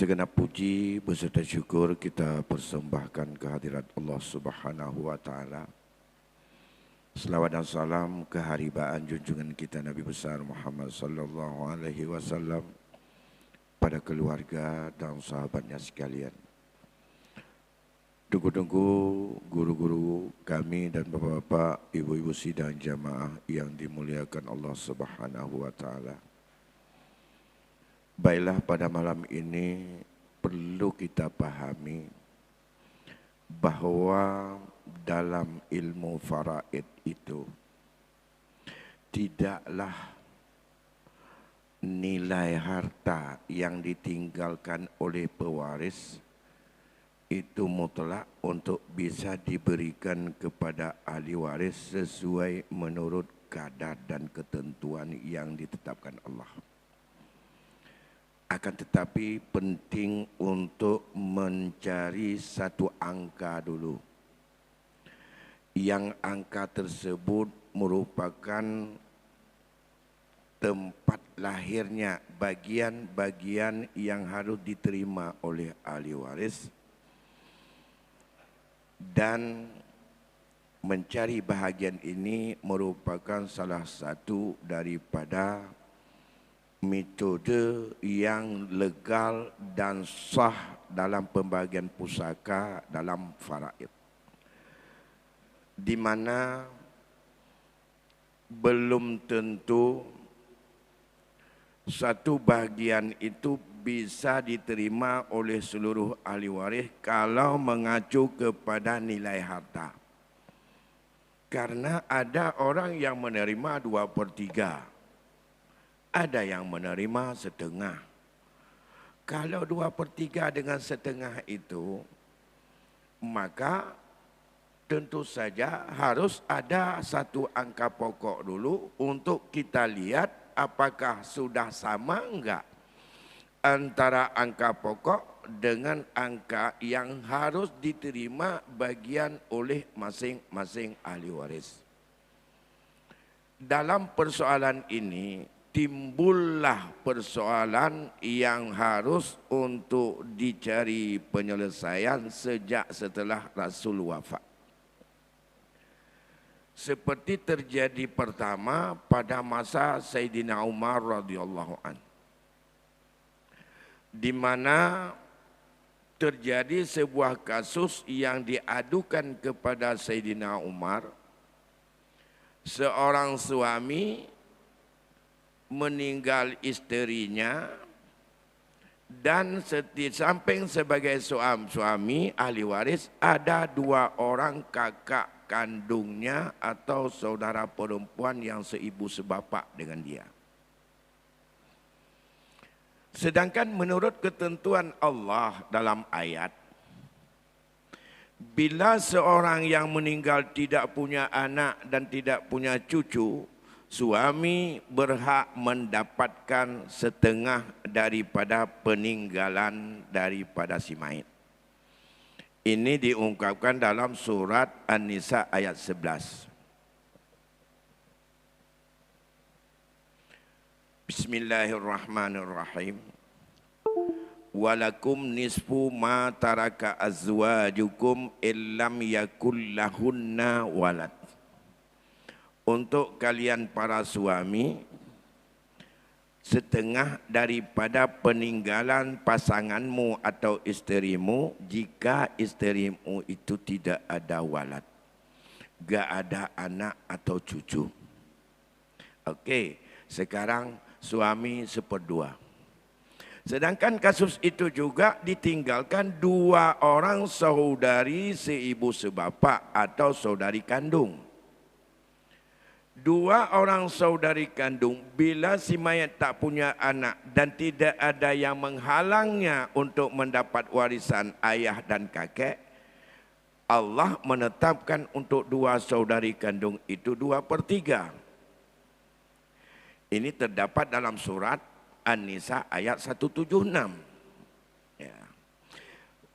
Segenap puji beserta syukur kita persembahkan kehadirat Allah Subhanahu wa taala. Selawat dan salam keharibaan junjungan kita Nabi besar Muhammad sallallahu alaihi wasallam pada keluarga dan sahabatnya sekalian. Tunggu-tunggu guru-guru kami dan bapak-bapak, ibu-ibu sidang jamaah yang dimuliakan Allah Subhanahu wa taala. Baiklah, pada malam ini perlu kita pahami bahawa dalam ilmu faraid itu tidaklah nilai harta yang ditinggalkan oleh pewaris itu mutlak untuk bisa diberikan kepada ahli waris sesuai menurut kadar dan ketentuan yang ditetapkan Allah. Akan tetapi penting untuk mencari satu angka dulu. Yang angka tersebut merupakan tempat lahirnya bagian-bagian yang harus diterima oleh ahli waris. Dan mencari bahagian ini merupakan salah satu daripada metode yang legal dan sah dalam pembagian pusaka dalam faraid, di mana belum tentu satu bahagian itu bisa diterima oleh seluruh ahli waris kalau mengacu kepada nilai harta. Karena ada orang yang menerima 2/3, ada yang menerima setengah. Kalau 2/3 dengan setengah itu, maka tentu saja harus ada satu angka pokok dulu untuk kita lihat apakah sudah sama enggak antara angka pokok dengan angka yang harus diterima bagian oleh masing-masing ahli waris. Dalam persoalan ini timbullah persoalan yang harus untuk dicari penyelesaian sejak setelah Rasul wafat. Seperti terjadi pertama pada masa Sayyidina Umar radhiyallahu anhu, di mana terjadi sebuah kasus yang diadukan kepada Sayyidina Umar. Seorang suami meninggal isterinya dan di samping sebagai suami ahli waris ada 2 orang kakak kandungnya atau saudara perempuan yang seibu sebapak dengan dia. Sedangkan menurut ketentuan Allah dalam ayat, bila seorang yang meninggal tidak punya anak dan tidak punya cucu, suami berhak mendapatkan setengah daripada peninggalan daripada si mayit. Ini diungkapkan dalam surat An-Nisa ayat 11. Bismillahirrahmanirrahim. Walakum nisfu ma taraka azwajukum illam yakul lahunna walad. Untuk kalian para suami, setengah daripada peninggalan pasanganmu atau isterimu jika isterimu itu tidak ada walad, gak ada anak atau cucu. Okey, sekarang suami 1/2. Sedangkan kasus itu juga ditinggalkan 2 orang saudari seibu sebapak atau saudari kandung. 2 orang saudari kandung, bila si mayat tak punya anak dan tidak ada yang menghalangnya untuk mendapat warisan ayah dan kakek, Allah menetapkan untuk 2 saudari kandung itu 2/3. Ini terdapat dalam surat An-Nisa ayat 176. Ya.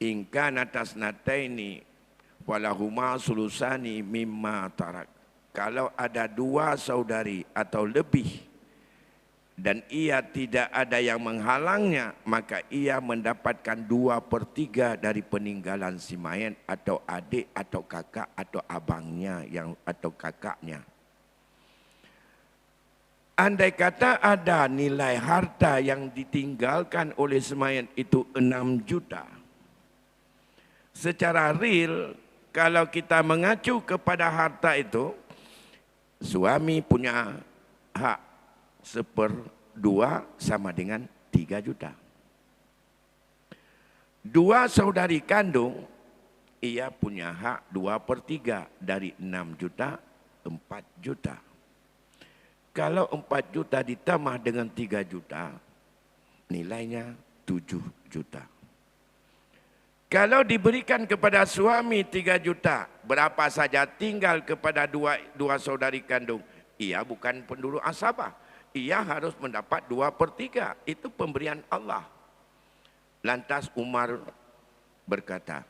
In kana tasnataini walahuma sulusani mimma tarak. Kalau ada 2 saudari atau lebih dan ia tidak ada yang menghalangnya, maka ia mendapatkan 2/3 dari peninggalan si mayat atau adik atau kakak atau abangnya atau kakaknya. Andai kata ada nilai harta yang ditinggalkan oleh si mayat itu 6 juta. Secara real, kalau kita mengacu kepada harta itu, suami punya hak 1/2 sama dengan 3 juta. 2 saudari kandung, ia punya hak 2/3 dari 6 juta, 4 juta. Kalau 4 juta ditambah dengan 3 juta, nilainya 7 juta. Kalau diberikan kepada suami 3 juta, berapa saja tinggal kepada dua saudari kandung. Ia bukan penduduk asabah. Ia harus mendapat 2/3. Itu pemberian Allah. Lantas Umar berkata,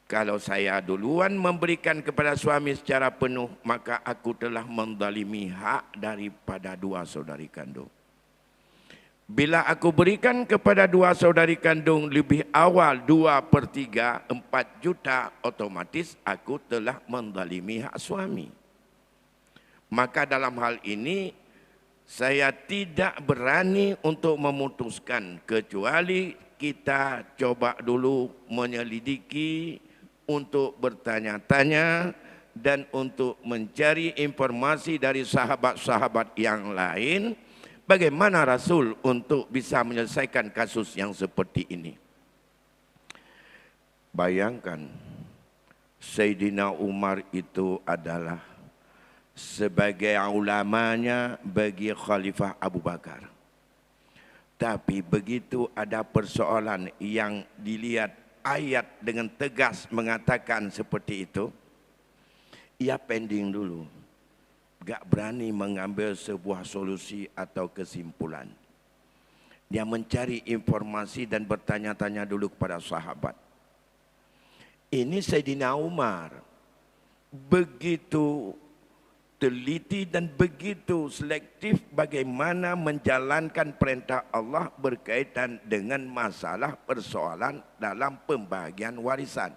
kalau saya duluan memberikan kepada suami secara penuh, maka aku telah menzalimi hak daripada 2 saudari kandung. Bila aku berikan kepada 2 saudari kandung lebih awal 2/3, 4 juta, otomatis aku telah menzalimi hak suami. Maka dalam hal ini, saya tidak berani untuk memutuskan, kecuali kita coba dulu menyelidiki, untuk bertanya-tanya dan untuk mencari informasi dari sahabat-sahabat yang lain, bagaimana Rasul untuk bisa menyelesaikan kasus yang seperti ini. Bayangkan, Sayyidina Umar itu adalah sebagai ulamanya bagi Khalifah Abu Bakar. Tapi begitu ada persoalan yang dilihat ayat dengan tegas mengatakan seperti itu, ia pending dulu. Gak berani mengambil sebuah solusi atau kesimpulan. Dia mencari informasi dan bertanya-tanya dulu kepada sahabat. Ini Sayyidina Umar begitu teliti dan begitu selektif bagaimana menjalankan perintah Allah berkaitan dengan masalah persoalan dalam pembagian warisan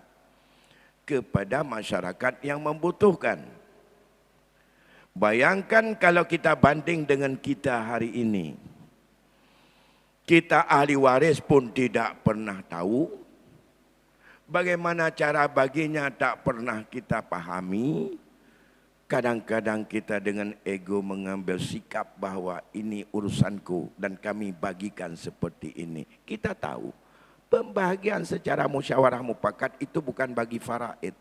kepada masyarakat yang membutuhkan. Bayangkan kalau kita banding dengan kita hari ini. Kita ahli waris pun tidak pernah tahu. Bagaimana cara baginya tak pernah kita pahami. Kadang-kadang kita dengan ego mengambil sikap bahwa ini urusanku dan kami bagikan seperti ini. Kita tahu pembagian secara musyawarah mufakat itu bukan bagi faraid.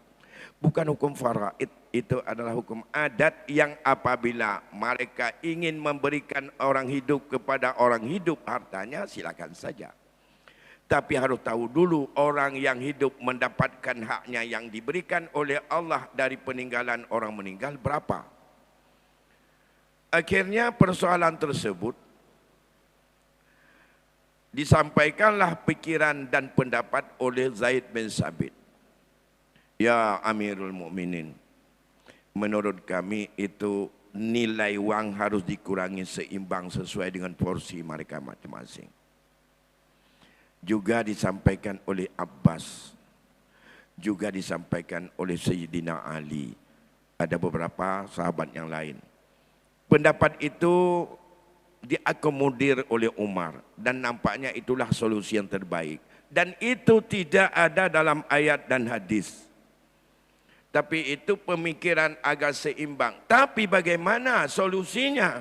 Bukan hukum faraid, itu adalah hukum adat yang apabila mereka ingin memberikan orang hidup kepada orang hidup hartanya, silakan saja. Tapi harus tahu dulu orang yang hidup mendapatkan haknya yang diberikan oleh Allah dari peninggalan orang meninggal berapa. Akhirnya persoalan tersebut disampaikanlah pikiran dan pendapat oleh Zaid bin Sabit. Ya Amirul Mukminin, menurut kami itu nilai wang harus dikurangi seimbang sesuai dengan porsi mereka masing-masing. Juga disampaikan oleh Abbas, juga disampaikan oleh Sayyidina Ali, ada beberapa sahabat yang lain. Pendapat itu diakomodir oleh Umar dan nampaknya itulah solusi yang terbaik. Dan itu tidak ada dalam ayat dan hadis. Tapi itu pemikiran agak seimbang. Tapi bagaimana solusinya?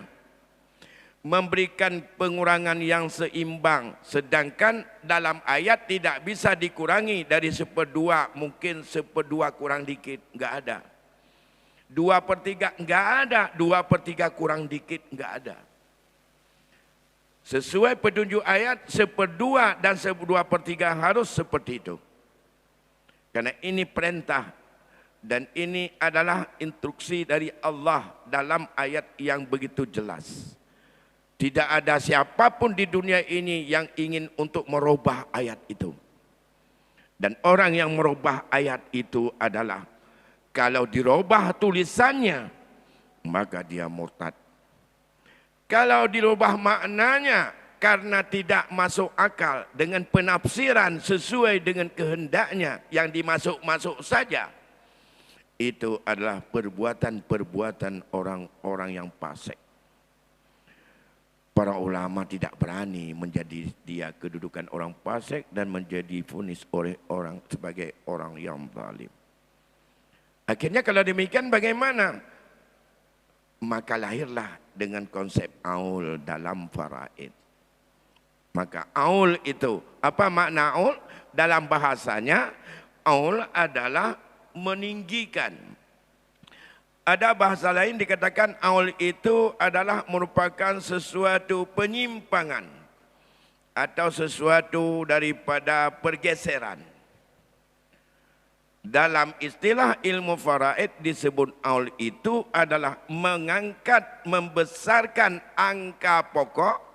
Memberikan pengurangan yang seimbang, sedangkan dalam ayat tidak bisa dikurangi dari 1/2, mungkin 1/2 kurang dikit, enggak ada. 2/3 enggak ada, 2/3 kurang dikit enggak ada. Sesuai petunjuk ayat 1/2 dan 2/3 harus seperti itu. Karena ini perintah dan ini adalah instruksi dari Allah dalam ayat yang begitu jelas. Tidak ada siapapun di dunia ini yang ingin untuk merubah ayat itu. Dan orang yang merubah ayat itu adalah kalau dirubah tulisannya, maka dia murtad. Kalau dirubah maknanya karena tidak masuk akal dengan penafsiran sesuai dengan kehendaknya yang dimasuk-masuk saja, itu adalah perbuatan-perbuatan orang-orang yang fasik. Para ulama tidak berani menjadi dia kedudukan orang fasik dan menjadi vonis oleh orang sebagai orang yang zalim. Akhirnya kalau demikian bagaimana? Maka lahirlah dengan konsep aul dalam faraid. Maka aul itu, apa makna aul? Dalam bahasanya, aul adalah meninggikan. Ada bahasa lain dikatakan aul itu adalah merupakan sesuatu penyimpangan atau sesuatu daripada pergeseran. Dalam istilah ilmu faraid disebut aul itu adalah mengangkat, membesarkan angka pokok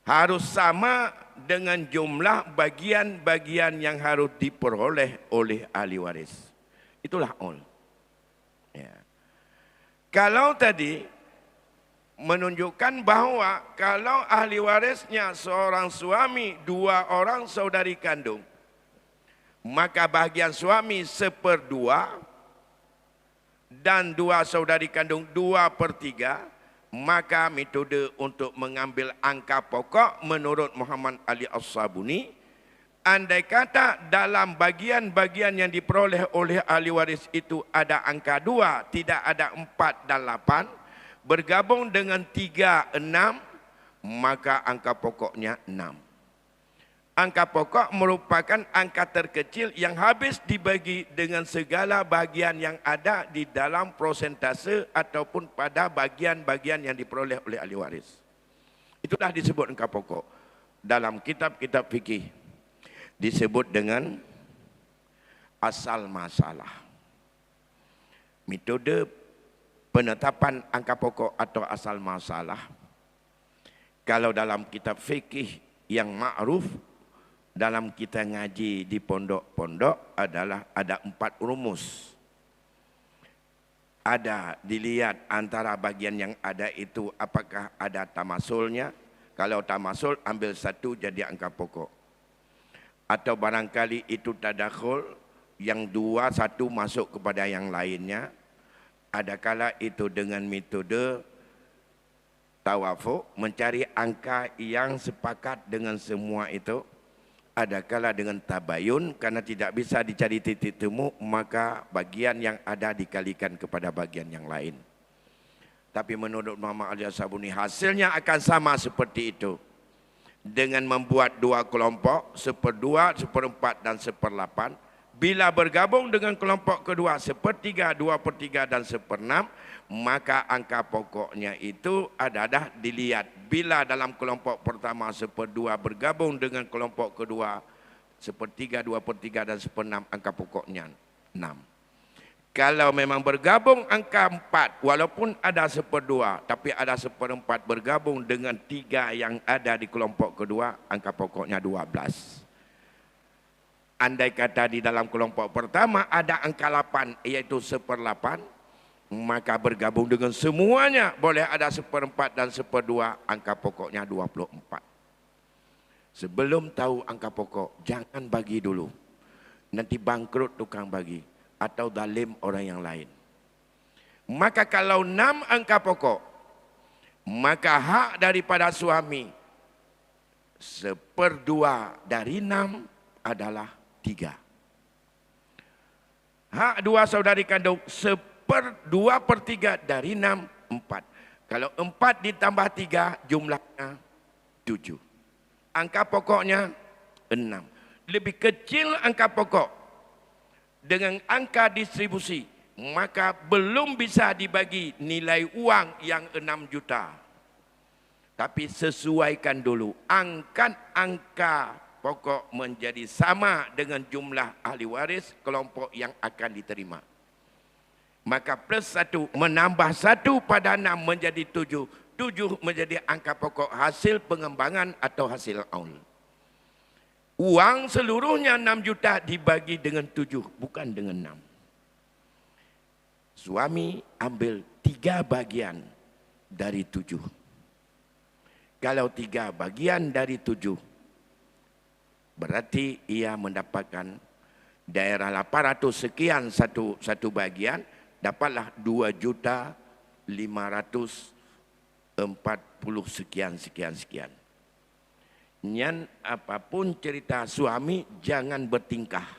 harus sama dengan jumlah bagian-bagian yang harus diperoleh oleh ahli waris. Itulah aul. Ya. Kalau tadi menunjukkan bahwa kalau ahli warisnya seorang suami, 2 orang saudari kandung, maka bahagian suami 1/2 dan 2 saudari kandung 2/3, maka metode untuk mengambil angka pokok menurut Muhammad Ali As-Sabuni, andai kata dalam bagian-bagian yang diperoleh oleh ahli waris itu ada angka 2, tidak ada 4 dan 8, bergabung dengan 3, 6, maka angka pokoknya 6. Angka pokok merupakan angka terkecil yang habis dibagi dengan segala bagian yang ada di dalam prosentase ataupun pada bagian-bagian yang diperoleh oleh ahli waris. Itulah disebut angka pokok. Dalam kitab-kitab fikih disebut dengan asal masalah. Metode penetapan angka pokok atau asal masalah, kalau dalam kitab fikih yang ma'ruf, dalam kita ngaji di pondok-pondok adalah ada 4 rumus. Ada dilihat antara bagian yang ada itu apakah ada tamasulnya. Kalau tamasul ambil 1 jadi angka pokok. Atau barangkali itu tadakhul, yang 2, 1 masuk kepada yang lainnya. Adakala itu dengan metode tawafuq, mencari angka yang sepakat dengan semua itu. Adakala dengan tabayun, karena tidak bisa dicari titik temu, maka bagian yang ada dikalikan kepada bagian yang lain. Tapi menurut Muhammad Ali As-Sabuni hasilnya akan sama seperti itu. Dengan membuat 2 kelompok, 1/2, 1/4 dan 1/8. Bila bergabung dengan kelompok kedua 1/3, 2/3 dan 1/6, maka angka pokoknya itu adalah dilihat. Bila dalam kelompok pertama 1/2 bergabung dengan kelompok kedua 1/3, 2/3 dan 1/6, angka pokoknya 6. Kalau memang bergabung angka 4, walaupun ada 1/2, tapi ada 1/4 bergabung dengan 3 yang ada di kelompok kedua, angka pokoknya 12. Andai kata di dalam kelompok pertama ada angka 8, iaitu 1/8, maka bergabung dengan semuanya boleh ada 1/4 dan 1/2, angka pokoknya 24. Sebelum tahu angka pokok, jangan bagi dulu. Nanti bangkrut tukang bagi atau zalim orang yang lain. Maka kalau 6 angka pokok, maka hak daripada suami 1/2 dari 6 adalah 3. Hak 2 saudari kandung 2/3 dari 6, 4. Kalau 4 ditambah 3 jumlahnya 7. Angka pokoknya 6. Lebih kecil angka pokok dengan angka distribusi, maka belum bisa dibagi nilai uang yang 6 juta. Tapi sesuaikan dulu, angkat angka pokok menjadi sama dengan jumlah ahli waris kelompok yang akan diterima. Maka plus 1 menambah 1 pada 6 menjadi 7. 7 menjadi angka pokok hasil pengembangan atau hasil aul. Uang seluruhnya 6 juta dibagi dengan 7, bukan dengan 6. Suami ambil 3 bagian dari 7. Kalau 3 bagian dari 7, berarti ia mendapatkan daerah 800 sekian satu bagian, dapatlah 2.540 sekian. Nyan apapun cerita suami jangan bertingkah.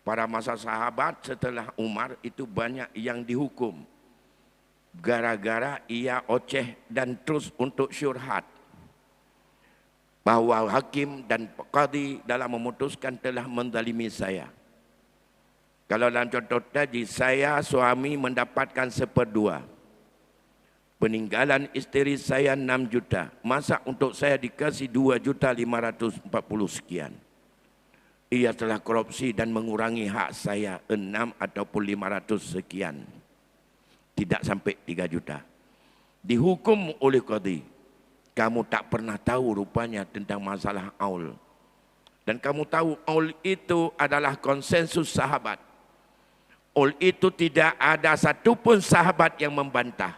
Pada masa sahabat setelah Umar itu banyak yang dihukum gara-gara ia oceh dan terus untuk syurhat bahawa hakim dan qadi dalam memutuskan telah menzalimi saya. Kalau dalam contoh tadi, saya suami mendapatkan 1/2. Peninggalan isteri saya 6 juta. Masa untuk saya dikasih 2.540 sekian. Ia telah korupsi dan mengurangi hak saya 6 ataupun 500 sekian. Tidak sampai 3 juta. Dihukum oleh qadi. Kamu tak pernah tahu rupanya tentang masalah aul. Dan kamu tahu aul itu adalah konsensus sahabat. Aul itu tidak ada satupun sahabat yang membantah.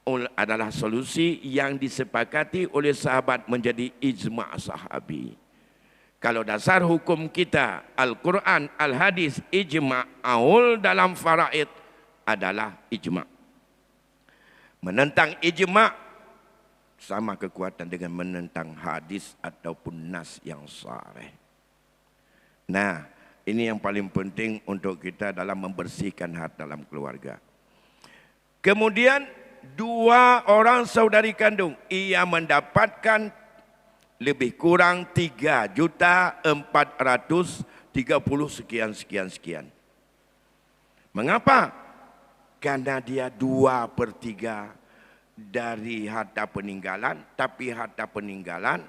Aul adalah solusi yang disepakati oleh sahabat menjadi ijma' sahabi. Kalau dasar hukum kita, Al-Quran, Al-Hadis, ijma' aul dalam faraid adalah ijma'. Menentang ijma' sama kekuatan dengan menentang hadis ataupun nas yang sahih. Nah, ini yang paling penting untuk kita dalam membersihkan hati dalam keluarga. Kemudian 2 orang saudari kandung, ia mendapatkan lebih kurang 3.430 sekian. Mengapa? Karena dia 2/3 dari harta peninggalan, tapi harta peninggalan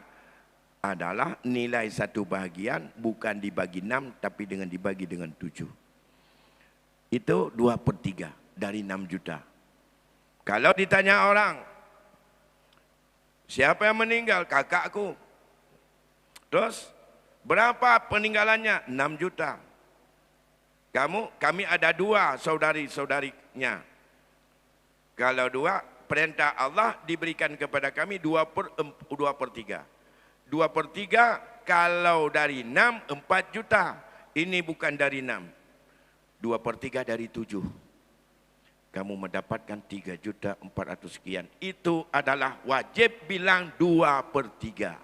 adalah nilai 1 bahagian, bukan dibagi 6, tapi dibagi dengan 7. Itu 2/3 dari 6 juta. Kalau ditanya orang, siapa yang meninggal? Kakakku. Terus, berapa peninggalannya? 6 juta. Kami ada 2 saudari-saudarinya. Kalau 2, perintah Allah diberikan kepada kami 2/3. 2/3 kalau dari 6, 4 juta. Ini bukan dari 6. 2/3 dari 7. Kamu mendapatkan 3.400 sekian. Itu adalah wajib bilang 2/3.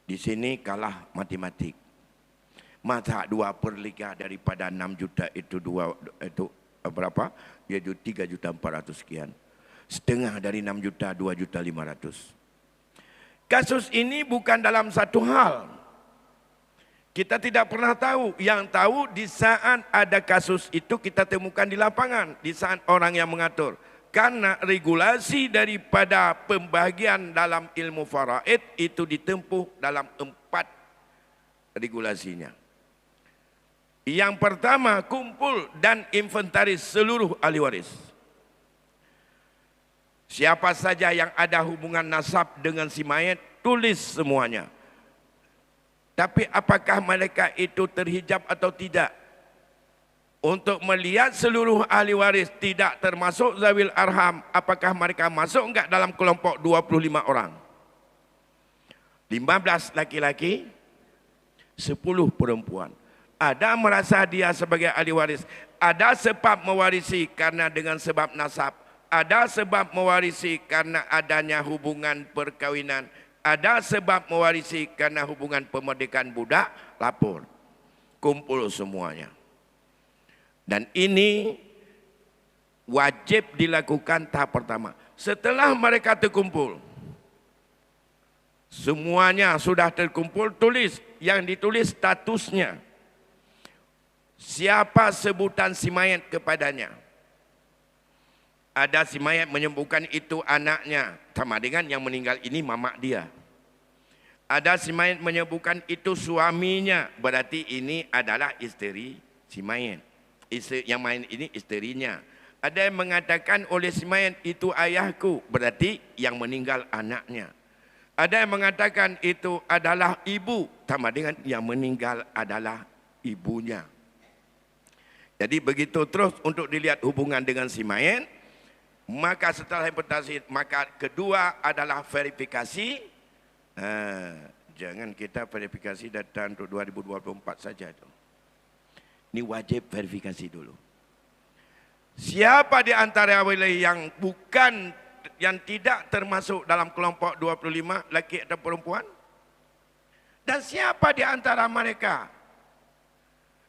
Di sini kalah matematik. Masa 2/3 daripada 6 juta itu berapa? Yaitu 3.400 sekian. Setengah dari 6 juta, 2.500. Kasus ini bukan dalam satu hal. Kita tidak pernah tahu. Yang tahu di saat ada kasus itu kita temukan di lapangan. Di saat orang yang mengatur. Karena regulasi daripada pembagian dalam ilmu faraid itu ditempuh dalam 4 regulasinya. Yang pertama, kumpul dan inventaris seluruh ahli waris. Siapa saja yang ada hubungan nasab dengan si mayat, tulis semuanya. Tapi apakah mereka itu terhijab atau tidak? Untuk melihat seluruh ahli waris tidak termasuk zawil arham, apakah mereka masuk enggak dalam kelompok 25 orang? 15 laki-laki, 10 perempuan. Ada merasa dia sebagai ahli waris. Ada sebab mewarisi karena dengan sebab nasab. Ada sebab mewarisi karena adanya hubungan perkawinan. Ada sebab mewarisi karena hubungan pemerdekaan budak. Lapor. Kumpul semuanya. Dan ini wajib dilakukan tahap pertama. Setelah mereka terkumpul, semuanya sudah terkumpul, tulis. Yang ditulis statusnya. Siapa sebutan si mayat kepadanya? Ada si mayat menyebutkan itu anaknya, sama dengan yang meninggal ini mamak dia. Ada si mayat menyebutkan itu suaminya, berarti ini adalah isteri si mayat. Yang mayat ini isterinya. Ada yang mengatakan oleh si mayat itu ayahku, berarti yang meninggal anaknya. Ada yang mengatakan itu adalah ibu, sama dengan yang meninggal adalah ibunya. Jadi begitu terus untuk dilihat hubungan dengan si mayat. Maka setelah implementasi, maka kedua adalah verifikasi. Jangan kita verifikasi data untuk 2024 saja itu. Ini wajib verifikasi dulu. Siapa di antara wilayah yang bukan, yang tidak termasuk dalam kelompok 25, laki atau perempuan? Dan siapa di antara mereka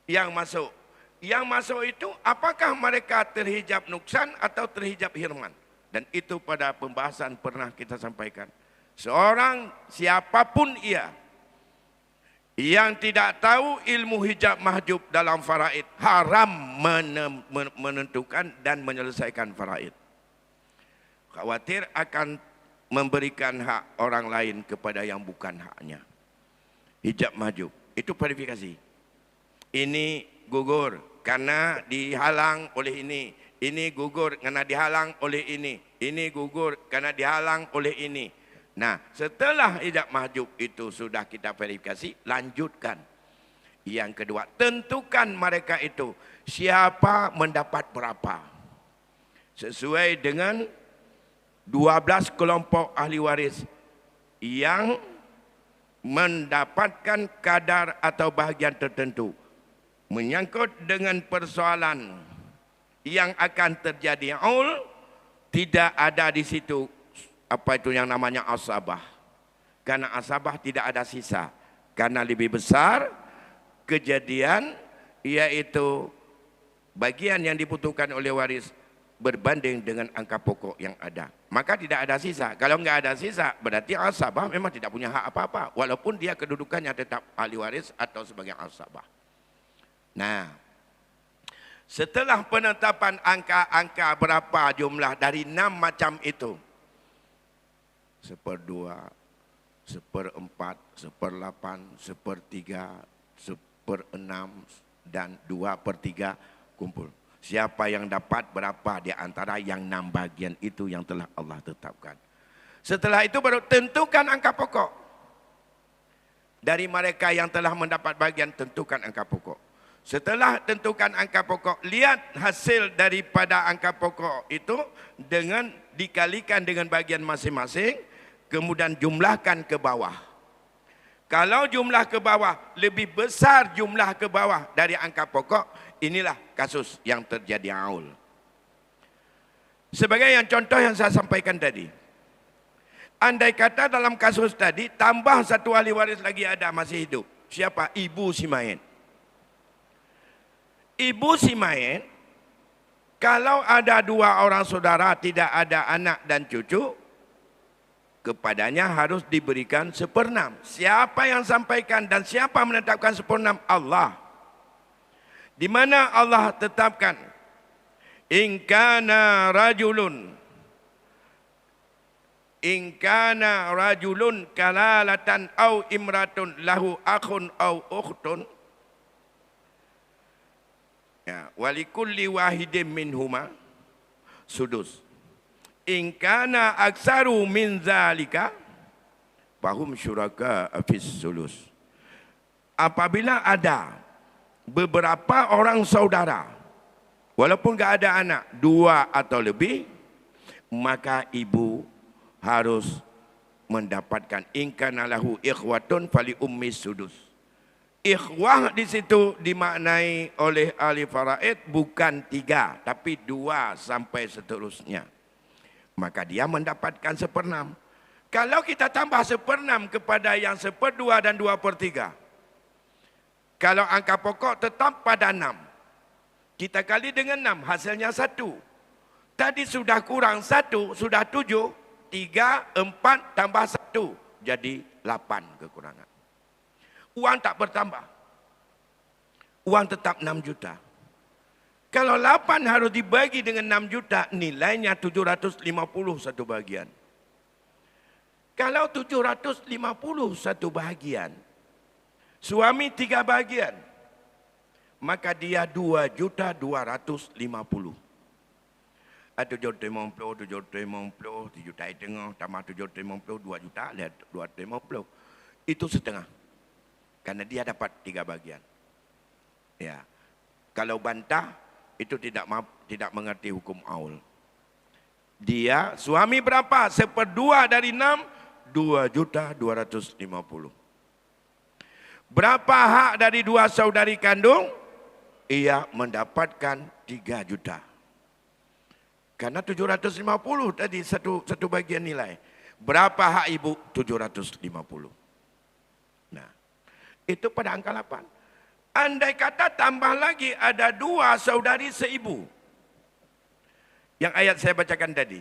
yang masuk? Yang masuk itu apakah mereka terhijab nuksan atau terhijab hirman? Dan itu pada pembahasan pernah kita sampaikan. Seorang siapapun ia yang tidak tahu ilmu hijab mahjub dalam faraid, haram menentukan dan menyelesaikan faraid. Khawatir akan memberikan hak orang lain kepada yang bukan haknya. Hijab mahjub, itu verifikasi. Ini gugur karena dihalang oleh ini gugur karena dihalang oleh ini gugur karena dihalang oleh ini. Nah, setelah hijab mahjub itu sudah kita verifikasi, lanjutkan. Yang kedua, tentukan mereka itu siapa mendapat berapa. Sesuai dengan 12 kelompok ahli waris yang mendapatkan kadar atau bahagian tertentu. Menyangkut dengan persoalan yang akan terjadi aul, tidak ada di situ apa itu yang namanya asabah. Karena asabah tidak ada sisa. Karena lebih besar kejadian, yaitu bagian yang dibutuhkan oleh waris berbanding dengan angka pokok yang ada. Maka tidak ada sisa. Kalau enggak ada sisa, berarti asabah memang tidak punya hak apa-apa. Walaupun dia kedudukannya tetap ahli waris atau sebagai asabah. Nah, setelah penetapan angka-angka berapa jumlah dari 6 macam itu, 1/2, 1/4, 1/8, 1/3, 1/6 dan 2/3 kumpul. Siapa yang dapat berapa di antara yang 6 bagian itu yang telah Allah tetapkan. Setelah itu baru tentukan angka pokok. Dari mereka yang telah mendapat bagian, tentukan angka pokok. Setelah tentukan angka pokok, lihat hasil daripada angka pokok itu dengan dikalikan dengan bagian masing-masing, kemudian jumlahkan ke bawah. Kalau jumlah ke bawah lebih besar jumlah ke bawah dari angka pokok, inilah kasus yang terjadi aul. Sebagai yang contoh yang saya sampaikan tadi, andai kata dalam kasus tadi tambah satu ahli waris lagi ada masih hidup. Siapa? Ibu si mayit. Ibu si mayit, kalau ada 2 orang saudara tidak ada anak dan cucu, kepadanya harus diberikan 1/6. Siapa yang sampaikan dan siapa menetapkan 1/6? Allah. Di mana Allah tetapkan, in kana rajulun kalalatan au imratun lahu akhun au ukhtun, ya, walikulli wahidin minhuma sudus. In kana aksaru min zalika fahum syuraka fis sulus. Apabila ada beberapa orang saudara, walaupun enggak ada anak, 2 atau lebih, maka ibu harus mendapatkan, in kana lahu ikhwatun fali ummi sudus. Ikhwah di situ dimaknai oleh ahli faraid bukan 3, tapi 2 sampai seterusnya. Maka dia mendapatkan 1/6. Kalau kita tambah 1/6 kepada yang 1/2 dan 2/3, kalau angka pokok tetap pada 6, kita kali dengan 6, hasilnya 1. Tadi sudah kurang 1, sudah 7, 3, 4 tambah 1, jadi 8 kekurangan. Uang tak bertambah. Uang tetap 6 juta. Kalau 8 harus dibagi dengan 6 juta, nilainya 750 satu bagian. Kalau 750 satu bagian, suami 3 bagian, maka dia 2.250.000. 750, 750, 7 juta tengah, tambah 750, 2 juta, lihat 250. Itu setengah. Karena dia dapat 3 bagian. Ya. Kalau bantah, itu tidak mengerti hukum aul. Dia suami berapa? 1/2 dari 6, 2.250.000. Berapa hak dari 2 saudari kandung? Ia mendapatkan 3 juta. Karena 750 tadi satu bagian nilai. Berapa hak ibu? 750. Nah, itu pada angka 8. Andai kata tambah lagi ada 2 saudari seibu. Yang ayat saya bacakan tadi.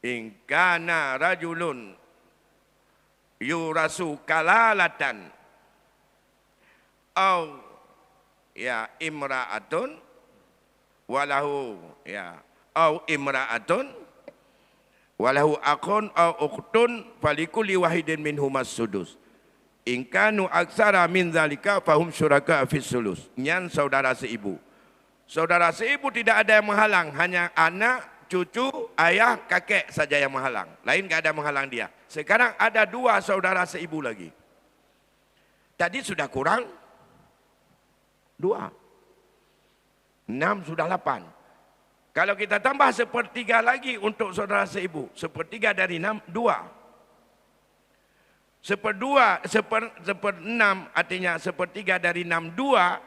In kana rajulun yurasu kalalatan au ya imra'atun walahu ya au imra'atun walahu akun au ukhtun falikuli wahidin minhumas sudus. In kanu aksara min zalika fahum syuraka fis sulus. Nyan saudara seibu. Saudara seibu tidak ada yang menghalang, hanya anak, cucu, ayah, kakek saja yang menghalang. Lain enggak ada menghalang dia. Sekarang ada 2 saudara seibu lagi. Tadi sudah kurang 2. 6 sudah 8. Kalau kita tambah 1/3 lagi untuk saudara seibu, 1/3 dari 6, 2. 1/6 artinya 1/3 dari 6, 2.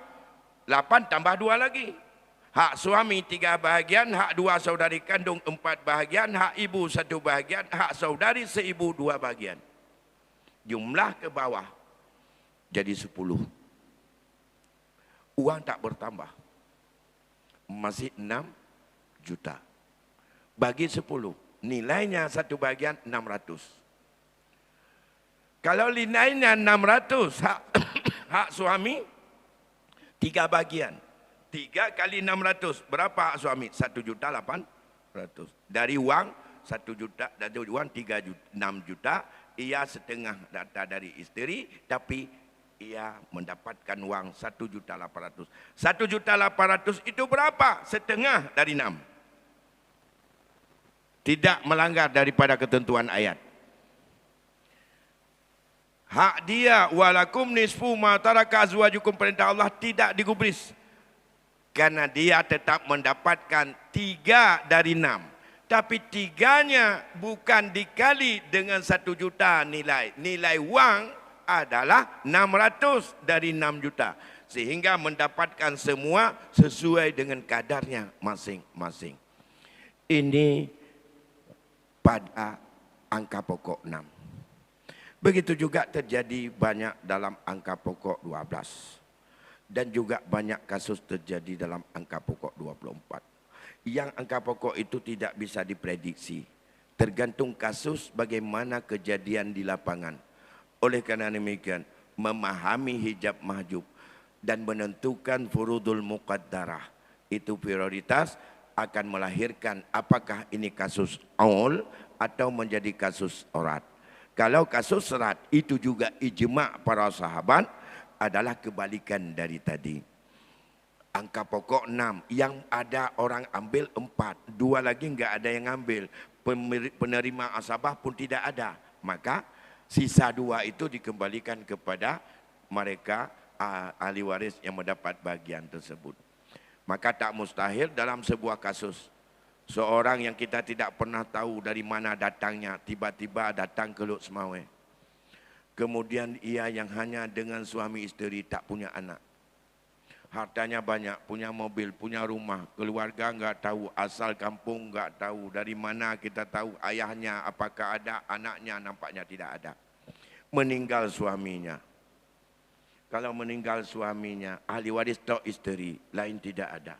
8 tambah 2 lagi. Hak suami 3 bahagian, hak 2 saudari kandung 4 bahagian, hak ibu 1 bahagian, hak saudari seibu 2 bahagian. Jumlah ke bawah jadi 10. Uang tak bertambah. Masih 6 juta. Bagi 10, nilainya 1 bahagian 600. Kalau nilainya 600, hak suami 3 bahagian. 3 kali 600, berapa hak suami? 1.800.000. Dari uang 1 juta, dari uang 6 juta, ia setengah data dari isteri, tapi ia mendapatkan uang 1.800.000. 1.800.000 itu berapa? Setengah dari 6. Tidak melanggar daripada ketentuan ayat. Hak dia walakum nisfu ma taraka azwajukum, perintah Allah tidak digubris. Karena dia tetap mendapatkan 3 dari 6. Tapi 3-nya bukan dikali dengan 1 juta nilai. Nilai uang adalah 600 dari 6 juta. Sehingga mendapatkan semua sesuai dengan kadarnya masing-masing. Ini pada angka pokok 6. Begitu juga terjadi banyak dalam angka pokok 12. Dan juga banyak kasus terjadi dalam angka pokok 24. Yang angka pokok itu tidak bisa diprediksi. Tergantung kasus bagaimana kejadian di lapangan. Oleh karena demikian, memahami hijab mahjub dan menentukan furudul muqaddarah. Itu prioritas akan melahirkan apakah ini kasus aul atau menjadi kasus orat. Kalau kasus serat itu juga ijma' para sahabat, adalah kebalikan dari tadi. Angka pokok 6, yang ada orang ambil 4, 2 lagi enggak ada yang ambil. Penerima asabah pun tidak ada. Maka sisa 2 itu dikembalikan kepada mereka ahli waris yang mendapat bagian tersebut. Maka tak mustahil dalam sebuah kasus, seorang yang kita tidak pernah tahu dari mana datangnya, tiba-tiba datang ke Luk Semawe. Kemudian ia yang hanya dengan suami isteri, tak punya anak. Hartanya banyak, punya mobil, punya rumah, keluarga enggak tahu, asal kampung enggak tahu, dari mana kita tahu ayahnya, apakah ada, anaknya nampaknya tidak ada. Meninggal suaminya. Kalau meninggal suaminya, ahli waris tahu isteri, lain tidak ada.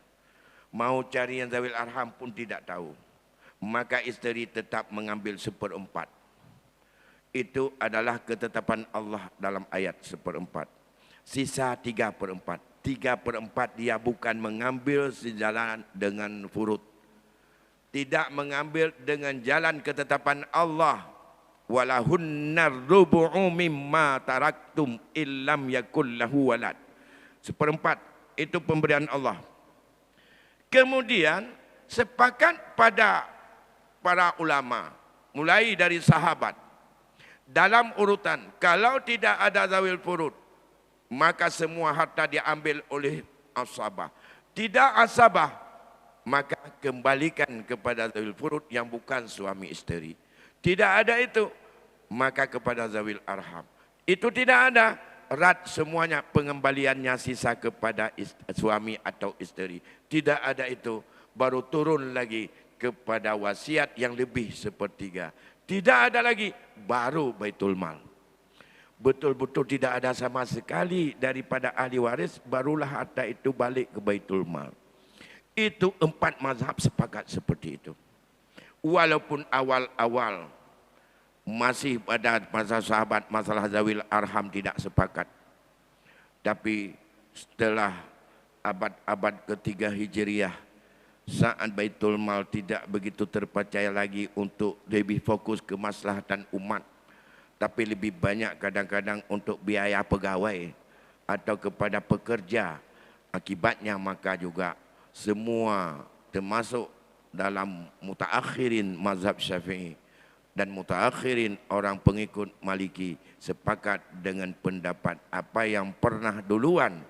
Mau cari yang zawil arham pun tidak tahu. Maka isteri tetap mengambil 1/4. Itu adalah ketetapan Allah dalam ayat 1/4. Sisa 3/4. 3/4 dia bukan mengambil sejalan dengan furud. Tidak mengambil dengan jalan ketetapan Allah. Walahunnar rubu'u mimma taraktum illam yakul lahu walad. 1/4 itu pemberian Allah. Kemudian sepakat pada para ulama, mulai dari sahabat, dalam urutan, kalau tidak ada zawil furud, maka semua harta diambil oleh asabah. Tidak asabah, maka kembalikan kepada zawil furud yang bukan suami isteri. Tidak ada itu, maka kepada zawil arham. Itu tidak ada. Rad semuanya pengembaliannya sisa kepada suami atau isteri. Tidak ada itu. Baru turun lagi kepada wasiat yang lebih sepertiga. Tidak ada lagi, baru baitul mal. Betul-betul tidak ada sama sekali daripada ahli waris, barulah harta itu balik ke baitul mal. Itu 4 mazhab sepakat seperti itu. Walaupun awal-awal masih pada masa sahabat masalah zawil arham tidak sepakat. Tapi setelah abad-abad ketiga Hijriah, saat Baitul Mal tidak begitu terpercaya lagi untuk lebih fokus ke maslahatan umat, tapi lebih banyak kadang-kadang untuk biaya pegawai atau kepada pekerja. Akibatnya maka juga semua termasuk dalam mutaakhirin mazhab Syafi'i dan mutaakhirin orang pengikut Maliki sepakat dengan pendapat apa yang pernah duluan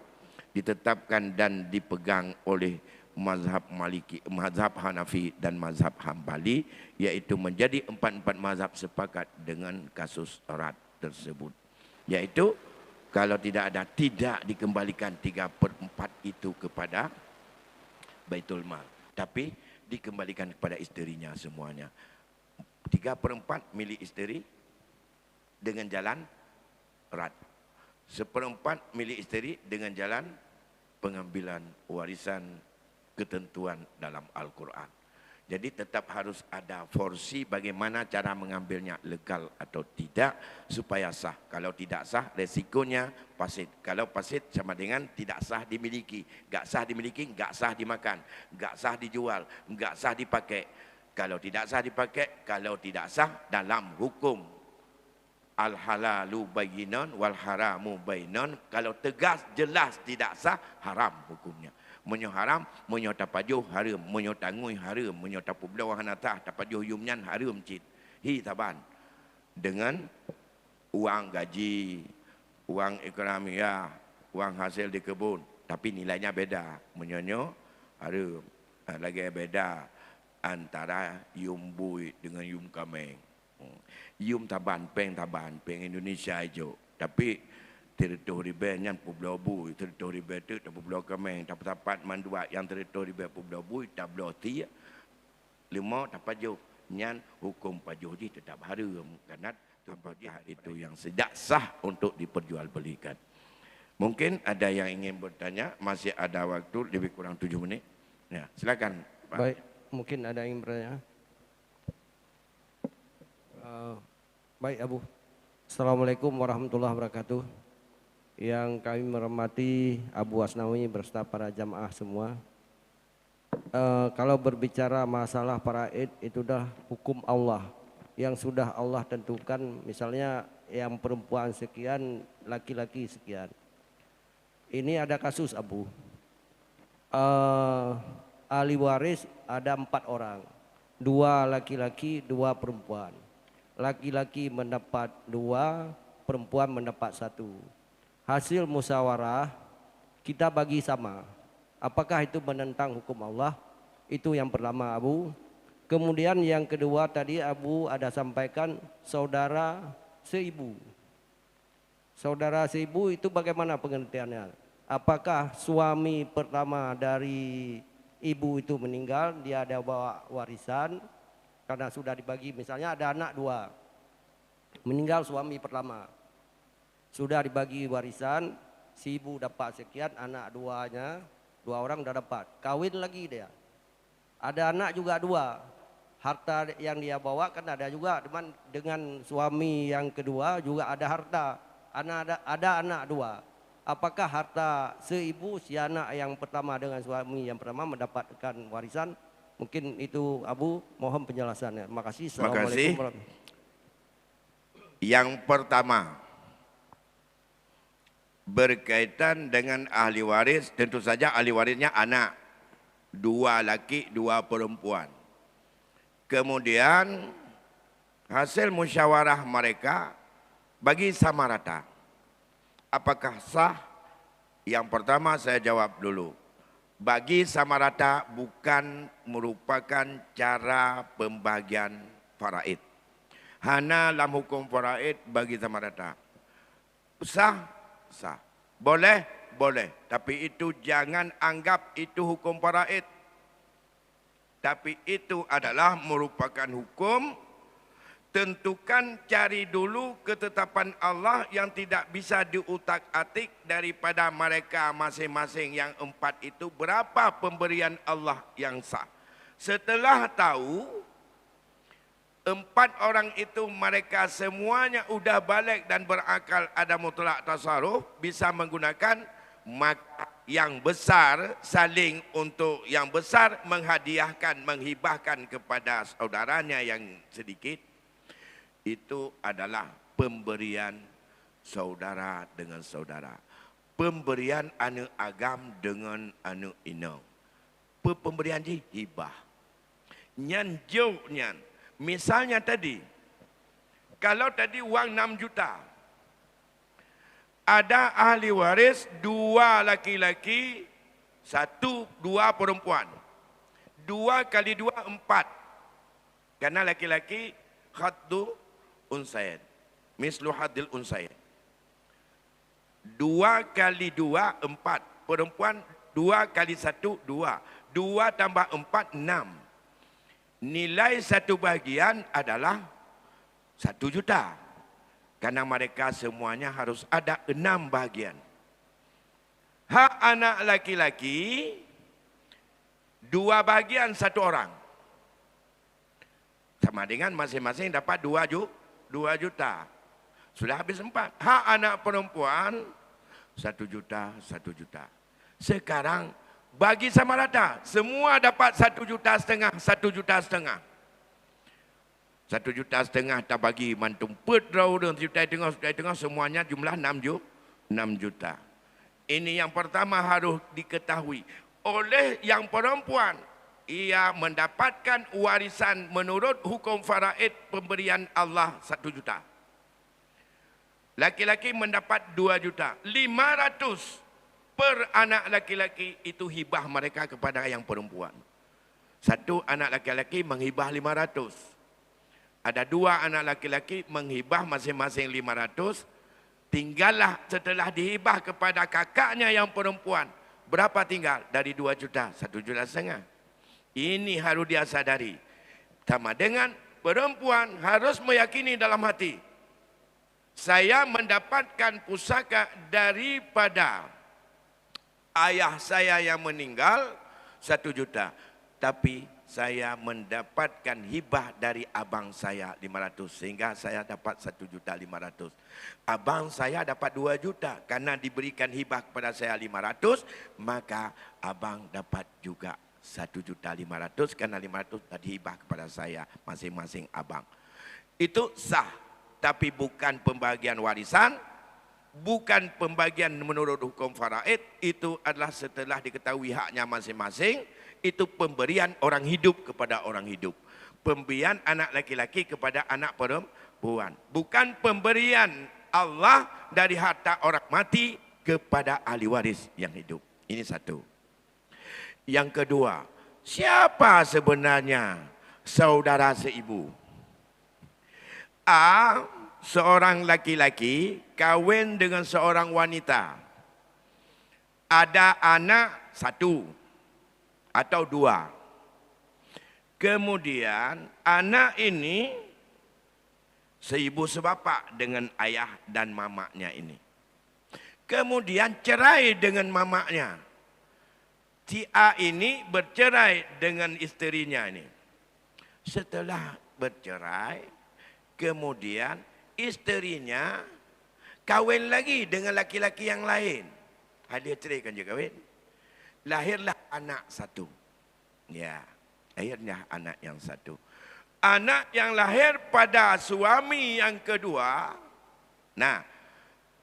ditetapkan dan dipegang oleh mazhab Maliki, mazhab Hanafi dan mazhab Hambali, yaitu menjadi 4 mazhab sepakat dengan kasus rad tersebut. Yaitu kalau tidak ada, tidak dikembalikan 3/4 itu kepada Baitul Mal, tapi dikembalikan kepada isterinya semuanya. 3/4 milik isteri dengan jalan rad. 1/4 milik isteri dengan jalan pengambilan warisan ketentuan dalam Al-Quran. Jadi tetap harus ada porsi bagaimana cara mengambilnya, legal atau tidak supaya sah. Kalau tidak sah, resikonya fasid. Kalau fasid sama dengan tidak sah dimiliki. Gak sah dimiliki, gak sah dimakan, gak sah dijual, gak sah dipakai. Kalau tidak sah dipakai, kalau tidak sah dalam hukum al-halalu bayyinun wal haramu bayyinun. Kalau tegas jelas tidak sah, haram hukumnya. Menyo haram, menyo tapajuh haram, menyo tangui haram, menyo tapu belah hanatah tapajuh yumnyan haram cit. Hi taban. Dengan uang gaji, uang ikramiyah, uang hasil di kebun, tapi nilainya beda. Menyonyo haram. Lagi beda antara yum bui dengan yum kameng. Yum taban, peng Indonesia hijau. Tapi teritori benyan Pulau Bui, teritori betu tak Pulau Kameng, tak tapat mandua yang teritori bet Pulau Bui, tak Pulau Tia, 5 tak pajuh, nyan hukum pajuh di tetap haram, karena itu yang tidak sah untuk diperjualbelikan. Mungkin ada yang ingin bertanya, masih ada waktu lebih kurang 7 menit. Ya, silakan Pak. Baik, mungkin ada yang bertanya. Baik Abu. Assalamualaikum warahmatullahi wabarakatuh. Yang kami menghormati Abu Asnawi berserta para jamaah semua. Kalau berbicara masalah faraid, itu dah hukum Allah yang sudah Allah tentukan. Misalnya yang perempuan sekian, laki-laki sekian. Ini ada kasus Abu. Ahli waris ada 4 orang, 2 laki-laki, 2 perempuan. Laki-laki mendapat 2, perempuan mendapat 1. Hasil musyawarah kita bagi sama. Apakah itu menentang hukum Allah? Itu yang pertama Abu. Kemudian yang kedua tadi Abu ada sampaikan saudara seibu. Saudara seibu itu bagaimana pengertiannya? Apakah suami pertama dari ibu itu meninggal, dia ada bawa warisan karena sudah dibagi, misalnya ada anak 2, meninggal suami pertama, sudah dibagi warisan, si ibu dapat sekian, anak 2-nya, 2 orang udah dapat, kawin lagi dia. Ada anak juga 2, harta yang dia bawa kan ada juga, dengan suami yang kedua juga ada harta, ada anak 2. Apakah harta seibu si anak yang pertama dengan suami yang pertama mendapatkan warisan? Mungkin itu Abu, mohon penjelasannya. Terima kasih. Assalamualaikum warahmatullahi wabarakatuh. Yang pertama, berkaitan dengan ahli waris, tentu saja ahli warisnya anak, 2 laki 2 perempuan. Kemudian hasil musyawarah mereka bagi sama rata. Apakah sah? Yang pertama saya jawab dulu, bagi sama rata bukan merupakan cara pembagian faraid. Hana dalam hukum faraid bagi sama rata. Sah? Sah. Boleh? Boleh. Tapi itu jangan anggap itu hukum faraid. Tapi itu adalah merupakan hukum. Tentukan cari dulu ketetapan Allah yang tidak bisa diutak-atik daripada mereka masing-masing yang 4 itu. Berapa pemberian Allah yang sah. Setelah tahu 4 orang itu mereka semuanya udah balik dan berakal, ada mutlak tasarruf, bisa menggunakan, maka yang besar saling untuk yang besar menghadiahkan, menghibahkan kepada saudaranya yang sedikit. Itu adalah pemberian saudara dengan saudara. Pemberian anu agam dengan anu ino. Pemberian ji hibah. Nyan jauh nyan. Misalnya tadi, kalau tadi uang 6 juta, ada ahli waris 2 laki-laki, 2 perempuan. 2 kali 2 4. Karena laki-laki haddu unsayin. Mislu hadil unsayin. 2 kali 2 4. Perempuan 2 kali 1 2. 2 tambah 4 6. Nilai satu bahagian adalah 1 juta. Karena mereka semuanya harus ada 6 bahagian. Hak anak laki-laki 2 bahagian 1 orang. Sama dengan masing-masing dapat 2 juta. Sudah habis 4. Hak anak perempuan 1 juta, 1 juta. Sekarang bagi sama rata. Semua dapat 1,5 juta, 1,5 juta. 1,5 juta tak bagi mantum pedrau dengan juta semuanya jumlah 6 juta. Ini yang pertama harus diketahui. Oleh yang perempuan, ia mendapatkan warisan menurut hukum faraid pemberian Allah 1 juta. Laki-laki mendapat 2 juta. 500 per anak laki-laki itu hibah mereka kepada yang perempuan. 1 anak laki-laki menghibah 500. Ada 2 anak laki-laki menghibah masing-masing 500. Tinggallah setelah dihibah kepada kakaknya yang perempuan. Berapa tinggal? Dari 2 juta, 1,5 juta. Ini harus dia sadari. Sama dengan perempuan harus meyakini dalam hati. Saya mendapatkan pusaka daripada ayah saya yang meninggal 1 juta. Tapi saya mendapatkan hibah dari abang saya 500. Sehingga saya dapat 1,5 juta. Abang saya dapat 2 juta. Karena diberikan hibah kepada saya 500. Maka abang dapat juga 1,5 juta. Karena 500 tadi hibah kepada saya masing-masing abang. Itu sah. Tapi bukan pembagian warisan. Bukan pembagian menurut hukum faraid. Itu adalah setelah diketahui haknya masing-masing. Itu pemberian orang hidup kepada orang hidup. Pemberian anak laki-laki kepada anak perempuan. Bukan pemberian Allah dari harta orang mati kepada ahli waris yang hidup. Ini satu. Yang kedua, siapa sebenarnya saudara seibu? A, seorang laki-laki kawin dengan seorang wanita. Ada anak 1 atau 2. Kemudian anak ini seibu sebapak dengan ayah dan mamaknya ini. Kemudian cerai dengan mamaknya. Si A ini bercerai dengan isterinya ini. Setelah bercerai, kemudian isterinya kawin lagi dengan laki-laki yang lain. Dia ceraikan je kawin. Lahirlah anak 1. Ya, akhirnya anak yang 1. Anak yang lahir pada suami yang kedua, nah,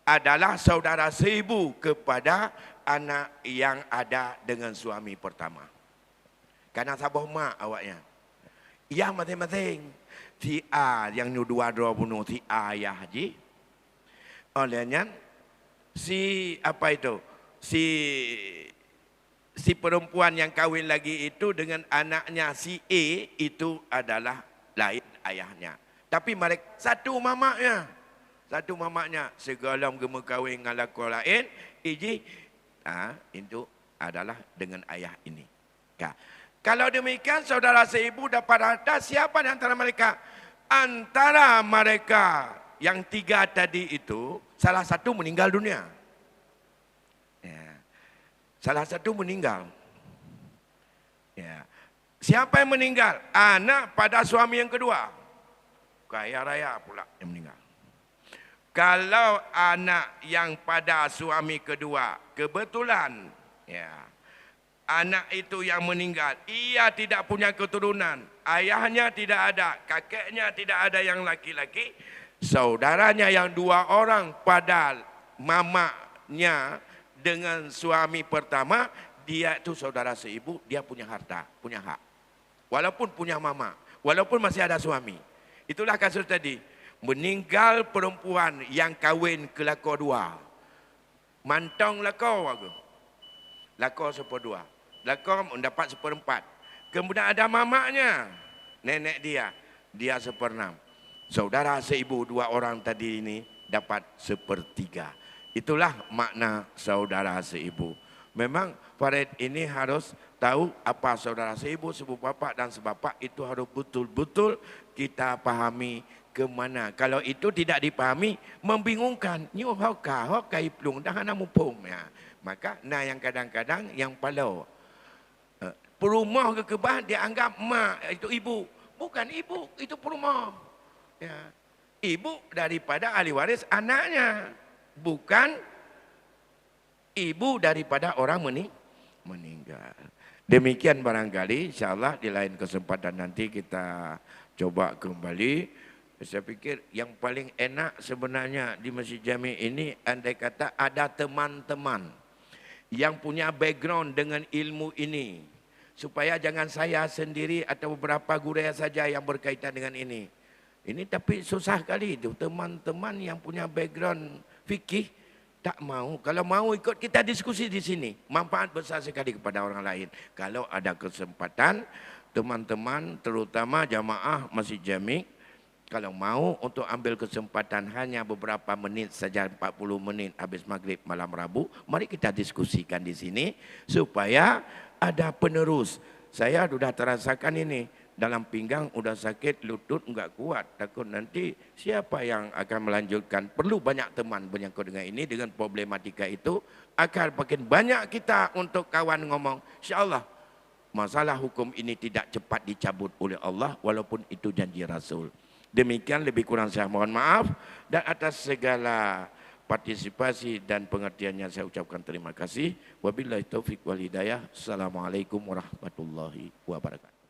adalah saudara seibu kepada anak yang ada dengan suami pertama. Karena sabah mak awaknya. Ya masing-masing. Si A yang dua bunuh si A ya haji. Olehnya si apa itu? Si si perempuan yang kahwin lagi itu dengan anaknya si A itu adalah lain ayahnya. Tapi mereka satu mamaknya. Satu mamaknya. Segala gema kahwin dengan laki lain, itu adalah dengan ayah ini. Kalau demikian saudara seibu dapat harta, siapa di antara mereka? Antara mereka yang tiga tadi itu, salah satu meninggal dunia. Ya. Salah satu meninggal. Ya. Siapa yang meninggal? Anak pada suami yang kedua. Kaya raya pula yang meninggal. Kalau anak yang pada suami kedua, kebetulan, ya, anak itu yang meninggal, ia tidak punya keturunan, ayahnya tidak ada, kakeknya tidak ada yang laki-laki, saudaranya yang dua orang pada mamanya dengan suami pertama, dia itu saudara seibu, dia punya harta, punya hak. Walaupun punya mama, walaupun masih ada suami. Itulah kasus tadi. Meninggal perempuan yang kahwin ke lako dua. Mantong lako aku. Lako seperdua. Lako mendapat seperempat. Kemudian ada mamaknya. Nenek dia. Dia seperenam. Saudara seibu dua orang tadi ini dapat sepertiga. Itulah makna saudara seibu. Memang Farid ini harus tahu apa saudara seibu, sepupu bapak dan sebapak itu harus betul-betul kita pahami ke mana. Kalau itu tidak dipahami, membingungkan. Nyu hoka iplung dah ana mumpung ya. Maka yang kadang-kadang yang palau perumah ke kebah dia anggap mak itu ibu. Bukan ibu, itu perumah. Ya. Ibu daripada ahli waris anaknya, bukan ibu daripada orang meninggal. Demikian barangkali, insyaAllah di lain kesempatan nanti kita coba kembali. Saya pikir yang paling enak sebenarnya di Masjid Jami ini andai kata ada teman-teman yang punya background dengan ilmu ini. Supaya jangan saya sendiri atau beberapa guru saja yang berkaitan dengan ini. Ini tapi susah kali itu teman-teman yang punya background fikih tak mau. Kalau mau ikut kita diskusi di sini. Manfaat besar sekali kepada orang lain. Kalau ada kesempatan teman-teman terutama jamaah Masjid Jami, kalau mau untuk ambil kesempatan hanya beberapa menit saja, 40 menit habis maghrib malam Rabu, mari kita diskusikan di sini supaya ada penerus. Saya sudah terasakan ini, dalam pinggang sudah sakit, lutut enggak kuat. Takut nanti siapa yang akan melanjutkan. Perlu banyak teman menyangkut dengan ini, dengan problematika itu. Akan makin banyak kita untuk kawan ngomong. InsyaAllah masalah hukum ini tidak cepat dicabut oleh Allah walaupun itu janji Rasul. Demikian lebih kurang saya mohon maaf dan atas segala partisipasi dan pengertiannya saya ucapkan terima kasih. Wabillahi taufik wal hidayah. Assalamualaikum warahmatullahi wabarakatuh.